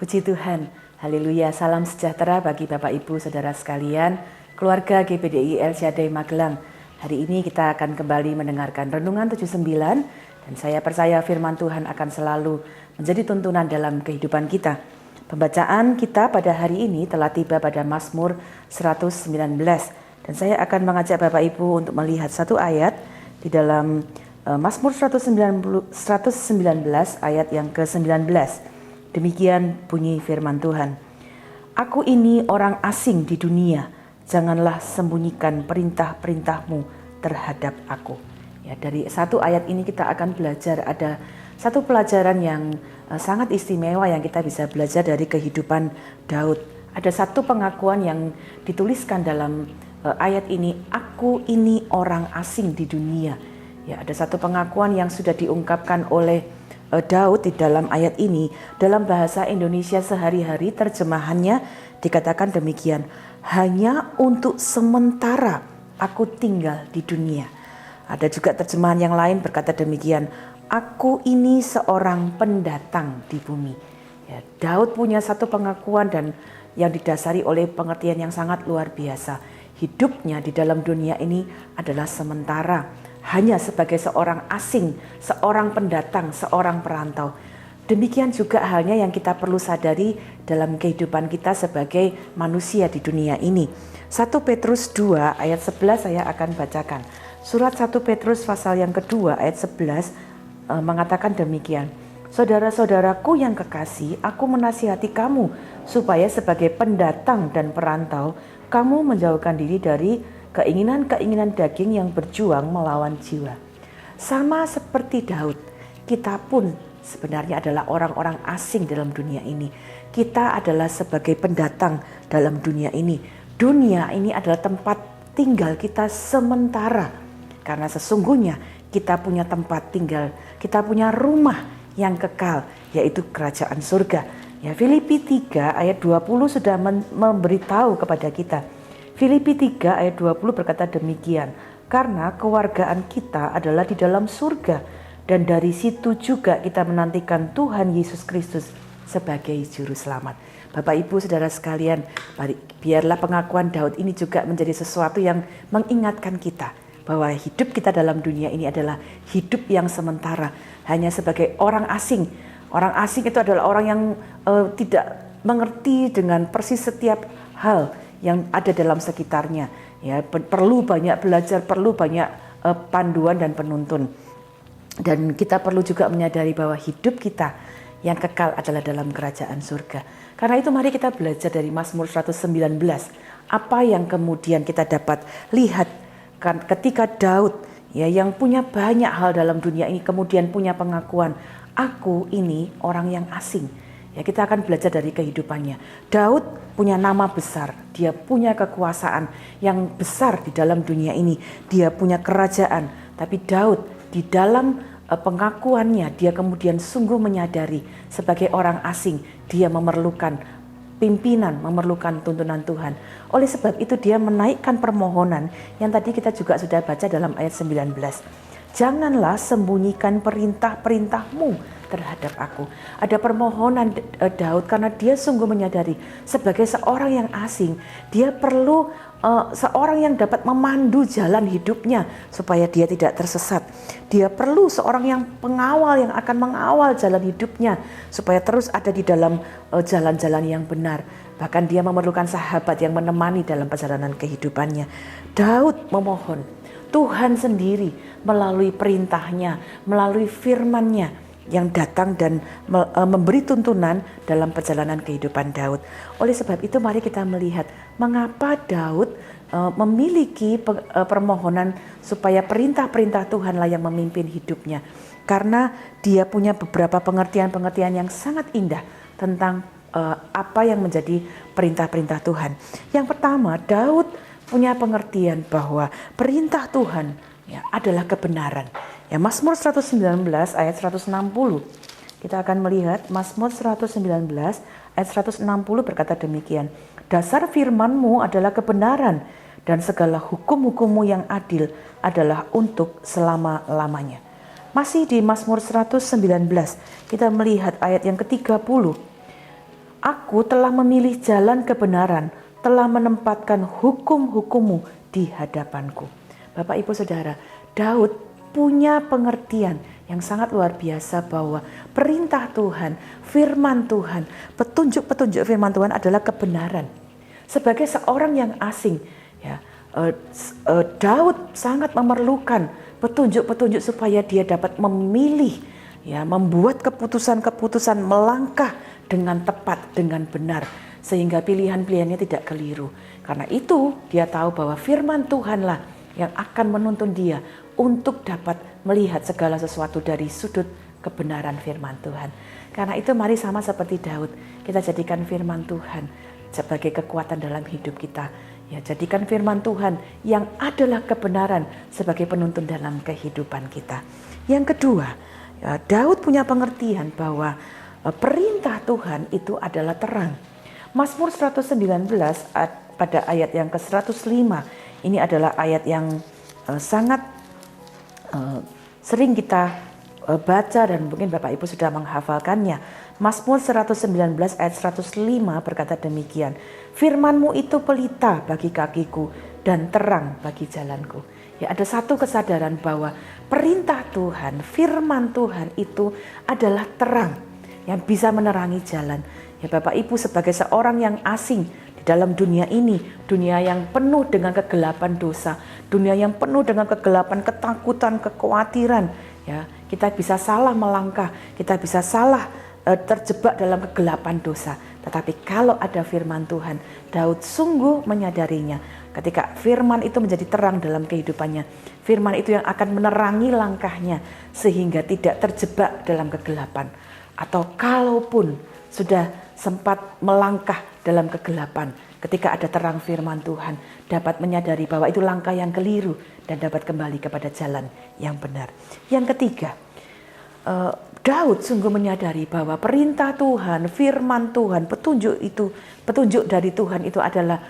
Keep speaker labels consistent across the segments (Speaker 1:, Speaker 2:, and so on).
Speaker 1: Puji Tuhan, haleluya, salam sejahtera bagi Bapak Ibu Saudara sekalian, keluarga GPDI El Shaddai Magelang. Hari ini kita akan kembali mendengarkan Renungan 79 dan saya percaya firman Tuhan akan selalu menjadi tuntunan dalam kehidupan kita. Pembacaan kita pada hari ini telah tiba pada Mazmur 119 dan saya akan mengajak Bapak Ibu untuk melihat satu ayat di dalam Mazmur 119 ayat yang ke-19. Demikian bunyi firman Tuhan. Aku ini orang asing di dunia, janganlah sembunyikan perintah-perintahmu terhadap aku. Ya, dari satu ayat ini kita akan belajar ada satu pelajaran yang sangat istimewa yang kita bisa belajar dari kehidupan Daud. Ada satu pengakuan yang dituliskan dalam ayat ini, aku ini orang asing di dunia. Ya, ada satu pengakuan yang sudah diungkapkan oleh Daud di dalam ayat ini. Dalam bahasa Indonesia sehari-hari terjemahannya dikatakan demikian, hanya untuk sementara aku tinggal di dunia. Ada juga terjemahan yang lain berkata demikian, aku ini seorang pendatang di bumi. Ya, Daud punya satu pengakuan dan yang didasari oleh pengertian yang sangat luar biasa. Hidupnya di dalam dunia ini adalah sementara, hanya sebagai seorang asing, seorang pendatang, seorang perantau. Demikian juga halnya yang kita perlu sadari dalam kehidupan kita sebagai manusia di dunia ini. 1 Petrus 2 ayat 11 saya akan bacakan. Surat 1 Petrus pasal yang kedua ayat 11 mengatakan demikian. Saudara-saudaraku yang kekasih, aku menasihati kamu supaya sebagai pendatang dan perantau, kamu menjauhkan diri dari keinginan-keinginan daging yang berjuang melawan jiwa. Sama seperti Daud, kita pun sebenarnya adalah orang-orang asing dalam dunia ini. Kita adalah sebagai pendatang dalam dunia ini. Dunia ini adalah tempat tinggal kita sementara. Karena sesungguhnya kita punya tempat tinggal, kita punya rumah yang kekal, yaitu kerajaan surga. Ya, Filipi 3 ayat 20 sudah memberitahu kepada kita. Filipi 3 ayat 20 berkata demikian, karena kewargaan kita adalah di dalam surga dan dari situ juga kita menantikan Tuhan Yesus Kristus sebagai juru selamat. Bapak Ibu Saudara sekalian, biarlah pengakuan Daud ini juga menjadi sesuatu yang mengingatkan kita bahwa hidup kita dalam dunia ini adalah hidup yang sementara, hanya sebagai orang asing. Orang asing itu adalah orang yang tidak mengerti dengan persis setiap hal yang ada dalam sekitarnya. Ya, perlu banyak belajar, perlu banyak panduan dan penuntun. Dan kita perlu juga menyadari bahwa hidup kita yang kekal adalah dalam kerajaan surga. Karena itu mari kita belajar dari Mazmur 119. Apa yang kemudian kita dapat lihat ketika Daud ya yang punya banyak hal dalam dunia ini kemudian punya pengakuan, aku ini orang yang asing. Ya, kita akan belajar dari kehidupannya. Daud punya nama besar, dia punya kekuasaan yang besar di dalam dunia ini. Dia punya kerajaan, tapi Daud di dalam pengakuannya dia kemudian sungguh menyadari sebagai orang asing, dia memerlukan pimpinan, memerlukan tuntunan Tuhan. Oleh sebab itu dia menaikkan permohonan yang tadi kita juga sudah baca dalam ayat 19. Janganlah sembunyikan perintah-perintahmu terhadap aku. Ada permohonan Daud karena dia sungguh menyadari sebagai seorang yang asing, dia perlu seorang yang dapat memandu jalan hidupnya supaya dia tidak tersesat. Dia perlu seorang yang pengawal yang akan mengawal jalan hidupnya supaya terus ada di dalam jalan-jalan yang benar. Bahkan dia memerlukan sahabat yang menemani dalam perjalanan kehidupannya. Daud memohon Tuhan sendiri melalui perintahnya, melalui firman-Nya yang datang dan memberi tuntunan dalam perjalanan kehidupan Daud. Oleh sebab itu mari kita melihat mengapa Daud memiliki permohonan supaya perintah-perintah Tuhanlah yang memimpin hidupnya. Karena dia punya beberapa pengertian-pengertian yang sangat indah tentang apa yang menjadi perintah-perintah Tuhan. Yang pertama, Daud punya pengertian bahwa perintah Tuhan ya, adalah kebenaran. Ya, Mazmur 119 ayat 160. Kita akan melihat Mazmur 119 ayat 160 berkata demikian. Dasar firman-Mu adalah kebenaran dan segala hukum-hukum-Mu yang adil adalah untuk selama-lamanya. Masih di Mazmur 119 kita melihat ayat yang ke-30. Aku telah memilih jalan kebenaran, telah menempatkan hukum-hukum-Mu di hadapanku. Bapak, Ibu, Saudara, Daud punya pengertian yang sangat luar biasa bahwa perintah Tuhan, firman Tuhan, petunjuk-petunjuk firman Tuhan adalah kebenaran. Sebagai seorang yang asing, ya, Daud sangat memerlukan petunjuk-petunjuk supaya dia dapat memilih, ya, membuat keputusan-keputusan, melangkah dengan tepat, dengan benar, sehingga pilihan-pilihannya tidak keliru. Karena itu dia tahu bahwa firman Tuhanlah yang akan menuntun dia untuk dapat melihat segala sesuatu dari sudut kebenaran firman Tuhan. Karena itu mari sama seperti Daud, kita jadikan firman Tuhan sebagai kekuatan dalam hidup kita. Ya, jadikan firman Tuhan yang adalah kebenaran sebagai penuntun dalam kehidupan kita. Yang kedua, ya, Daud punya pengertian bahwa perintah Tuhan itu adalah terang. Mazmur 119 pada ayat yang ke-105, ini adalah ayat yang sangat sering kita baca dan mungkin Bapak Ibu sudah menghafalkannya. Mazmur 119 ayat 105 berkata demikian, firman-Mu itu pelita bagi kakiku dan terang bagi jalanku. Ya, ada satu kesadaran bahwa perintah Tuhan, firman Tuhan itu adalah terang yang bisa menerangi jalan. Ya, Bapak Ibu, sebagai seorang yang asing di dalam dunia ini, dunia yang penuh dengan kegelapan dosa, dunia yang penuh dengan kegelapan ketakutan, kekhawatiran, ya, kita bisa salah melangkah, kita bisa salah terjebak dalam kegelapan dosa. Tetapi kalau ada firman Tuhan, Daud sungguh menyadarinya. Ketika firman itu menjadi terang dalam kehidupannya, firman itu yang akan menerangi langkahnya sehingga tidak terjebak dalam kegelapan. Atau kalaupun sudah sempat melangkah dalam kegelapan, ketika ada terang firman Tuhan, dapat menyadari bahwa itu langkah yang keliru dan dapat kembali kepada jalan yang benar. Yang ketiga, Daud sungguh menyadari bahwa perintah Tuhan, firman Tuhan, petunjuk dari Tuhan itu adalah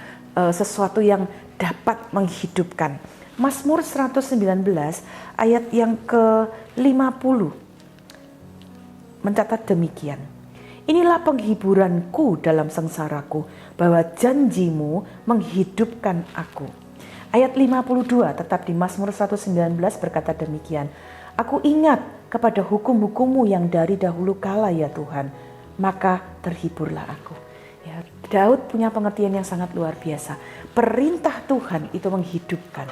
Speaker 1: sesuatu yang dapat menghidupkan. Mazmur 119 ayat yang ke-50 mencatat demikian. Inilah penghiburanku dalam sengsaraku, bahwa janjimu menghidupkan aku. Ayat 52 tetap di Mazmur 119 berkata demikian. Aku ingat kepada hukum-hukum-Mu yang dari dahulu kala ya Tuhan, maka terhiburlah aku. Ya, Daud punya pengertian yang sangat luar biasa. Perintah Tuhan itu menghidupkan.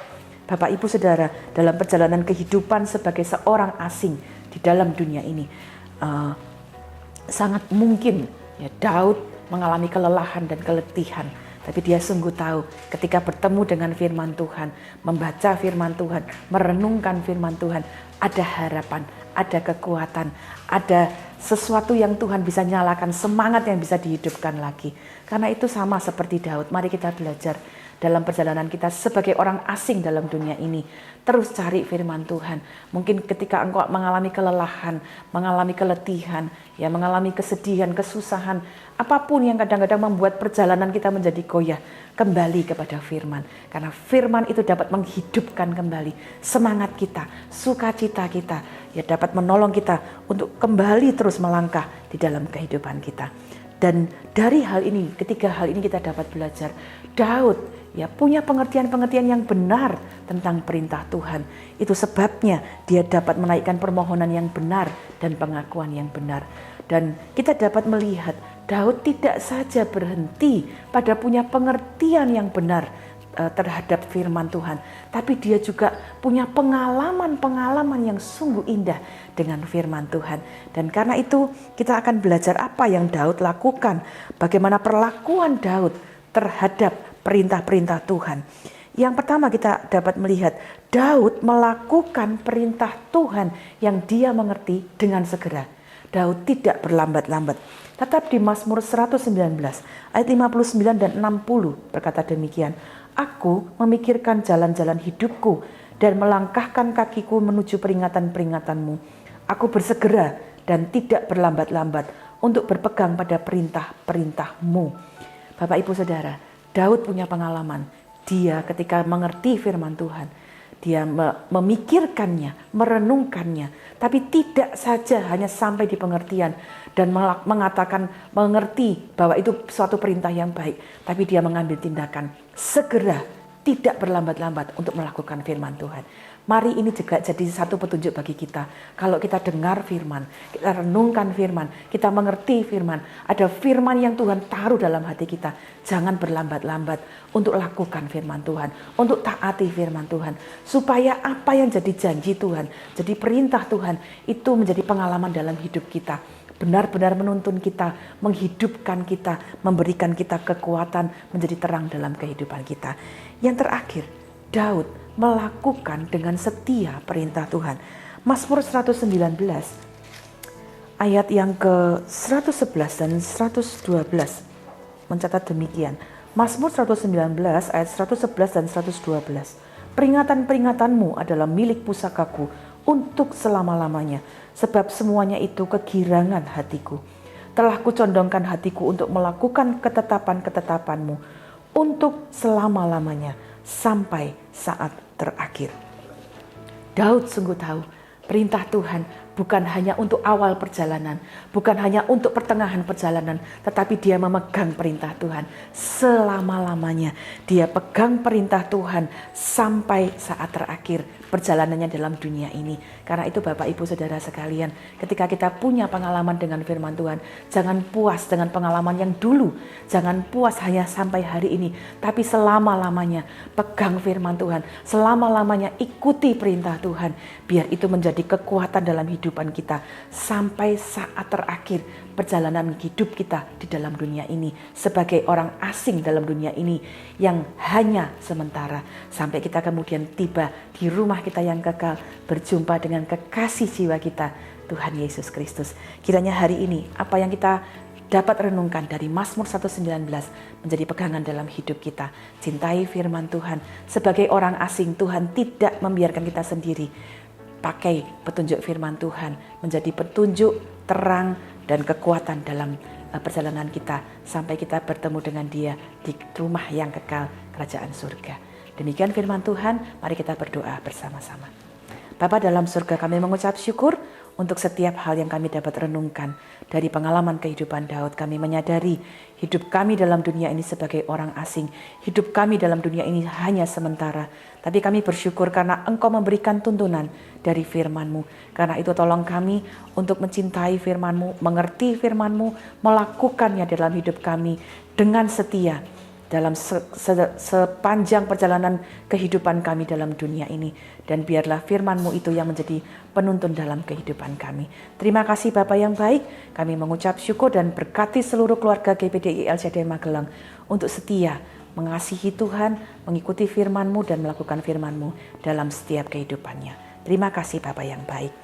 Speaker 1: Bapak, Ibu, Saudara, dalam perjalanan kehidupan sebagai seorang asing di dalam dunia ini, sangat mungkin ya Daud mengalami kelelahan dan keletihan, tapi dia sungguh tahu ketika bertemu dengan firman Tuhan, membaca firman Tuhan, merenungkan firman Tuhan, ada harapan, ada kekuatan, ada sesuatu yang Tuhan bisa nyalakan, semangat yang bisa dihidupkan lagi. Karena itu sama seperti Daud, mari kita belajar dalam perjalanan kita sebagai orang asing dalam dunia ini. Terus cari firman Tuhan. Mungkin ketika engkau mengalami kelelahan, mengalami keletihan, ya, mengalami kesedihan, kesusahan, apapun yang kadang-kadang membuat perjalanan kita menjadi goyah, kembali kepada firman. Karena firman itu dapat menghidupkan kembali semangat kita, sukacita kita, ya, dapat menolong kita untuk kembali terus melangkah di dalam kehidupan kita. Dan dari hal ini, ketiga hal ini kita dapat belajar. Daud ya punya pengertian-pengertian yang benar tentang perintah Tuhan. Itu sebabnya dia dapat menaikkan permohonan yang benar dan pengakuan yang benar. Dan kita dapat melihat Daud tidak saja berhenti pada punya pengertian yang benar terhadap firman Tuhan, tapi dia juga punya pengalaman-pengalaman yang sungguh indah dengan firman Tuhan. Dan karena itu kita akan belajar apa yang Daud lakukan, bagaimana perlakuan Daud terhadap perintah-perintah Tuhan. Yang pertama kita dapat melihat Daud melakukan perintah Tuhan yang dia mengerti dengan segera. Daud tidak berlambat-lambat. Tetap di Mazmur 119 ayat 59 dan 60 berkata demikian. Aku memikirkan jalan-jalan hidupku dan melangkahkan kakiku menuju peringatan-peringatan-Mu. Aku bersegera dan tidak berlambat-lambat untuk berpegang pada perintah-perintah-Mu. Bapak, Ibu, Saudara, Daud punya pengalaman. Dia ketika mengerti firman Tuhan, dia memikirkannya, merenungkannya, tapi tidak saja hanya sampai di pengertian dan mengatakan mengerti bahwa itu suatu perintah yang baik, tapi dia mengambil tindakan segera, tidak berlambat-lambat untuk melakukan firman Tuhan. Mari ini juga jadi satu petunjuk bagi kita. Kalau kita dengar firman, kita renungkan firman, kita mengerti firman, ada firman yang Tuhan taruh dalam hati kita. Jangan berlambat-lambat untuk lakukan firman Tuhan, untuk taati firman Tuhan. Supaya apa yang jadi janji Tuhan, jadi perintah Tuhan, itu menjadi pengalaman dalam hidup kita. Benar-benar menuntun kita, menghidupkan kita, memberikan kita kekuatan menjadi terang dalam kehidupan kita. Yang terakhir, Daud melakukan dengan setia perintah Tuhan. Mazmur 119 ayat yang ke-111 dan 112 mencatat demikian. Mazmur 119 ayat 111 dan 112. Peringatan-peringatanmu adalah milik pusakaku untuk selama-lamanya, sebab semuanya itu kegirangan hatiku. Telah kucondongkan hatiku untuk melakukan ketetapan-ketetapanmu untuk selama-lamanya sampai saat terakhir. Daud sungguh tahu perintah Tuhan bukan hanya untuk awal perjalanan, bukan hanya untuk pertengahan perjalanan, tetapi dia memegang perintah Tuhan selama-lamanya. Dia pegang perintah Tuhan sampai saat terakhir perjalanannya dalam dunia ini. Karena itu Bapak Ibu Saudara sekalian, ketika kita punya pengalaman dengan firman Tuhan, jangan puas dengan pengalaman yang dulu, jangan puas hanya sampai hari ini, tapi selama-lamanya pegang firman Tuhan, selama-lamanya ikuti perintah Tuhan, biar itu menjadi kekuatan dalam hidupan kita sampai saat terakhir perjalanan hidup kita di dalam dunia ini sebagai orang asing dalam dunia ini yang hanya sementara, sampai kita kemudian tiba di rumah kita yang kekal, berjumpa dengan kekasih jiwa kita, Tuhan Yesus Kristus. Kiranya hari ini apa yang kita dapat renungkan dari Mazmur 119 menjadi pegangan dalam hidup kita. Cintai firman Tuhan. Sebagai orang asing, Tuhan tidak membiarkan kita sendiri. Pakai petunjuk firman Tuhan menjadi petunjuk terang dan kekuatan dalam perjalanan kita sampai kita bertemu dengan Dia di rumah yang kekal, kerajaan surga. Demikian firman Tuhan, mari kita berdoa bersama-sama. Bapa dalam surga, kami mengucap syukur untuk setiap hal yang kami dapat renungkan dari pengalaman kehidupan Daud. Kami menyadari hidup kami dalam dunia ini sebagai orang asing. Hidup kami dalam dunia ini hanya sementara. Tapi kami bersyukur karena Engkau memberikan tuntunan dari firman-Mu. Karena itu tolong kami untuk mencintai firman-Mu, mengerti firman-Mu, melakukannya dalam hidup kami dengan setia. Dalam sepanjang perjalanan kehidupan kami dalam dunia ini. Dan biarlah firman-Mu itu yang menjadi penuntun dalam kehidupan kami. Terima kasih Bapa yang baik, kami mengucap syukur dan berkati seluruh keluarga GPDI LCD Magelang untuk setia mengasihi Tuhan, mengikuti firman-Mu dan melakukan firman-Mu dalam setiap kehidupannya. Terima kasih Bapa yang baik.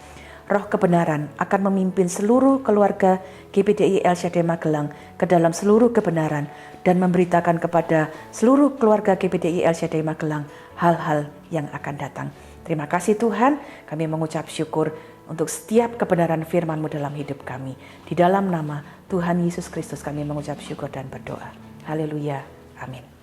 Speaker 1: Roh kebenaran akan memimpin seluruh keluarga GPDI LCD Magelang ke dalam seluruh kebenaran dan memberitakan kepada seluruh keluarga GPDI LCD Magelang hal-hal yang akan datang. Terima kasih Tuhan, kami mengucap syukur untuk setiap kebenaran firman-Mu dalam hidup kami. Di dalam nama Tuhan Yesus Kristus kami mengucap syukur dan berdoa. Haleluya. Amin.